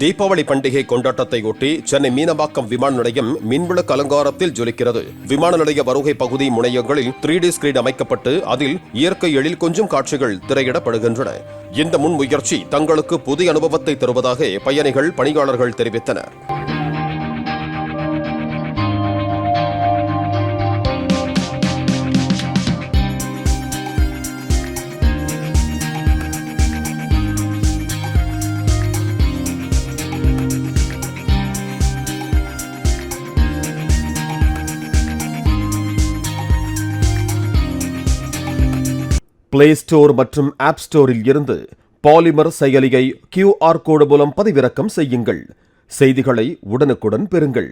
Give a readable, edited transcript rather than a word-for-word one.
தீபாவளி பண்டிகை கொண்டாட்டத்தையொட்டி சென்னை மீனம்பாக்கம் விமான நிலையம் மின்விளக்கு அலங்காரத்தில் ஜொலிக்கிறது. விமான நிலைய வருகை பகுதி முனையங்களில் 3D ஸ்கிரீன் அமைக்கப்பட்டு அதில் இயற்கை எழில் கொஞ்சம் காட்சிகள் திரையிடப்படுகின்றன. இந்த முன்முயற்சி தங்களுக்கு புதிய அனுபவத்தை தருவதாக பயணிகள், பணியாளர்கள் தெரிவித்தனர். பிளே ஸ்டோர் மற்றும் ஆப் ஸ்டோரில் இருந்து பாலிமர் செயலியை QR கோடு மூலம் பதிவிறக்கம் செய்யுங்கள். செய்திகளை உடனுக்குடன் பெறுங்கள்.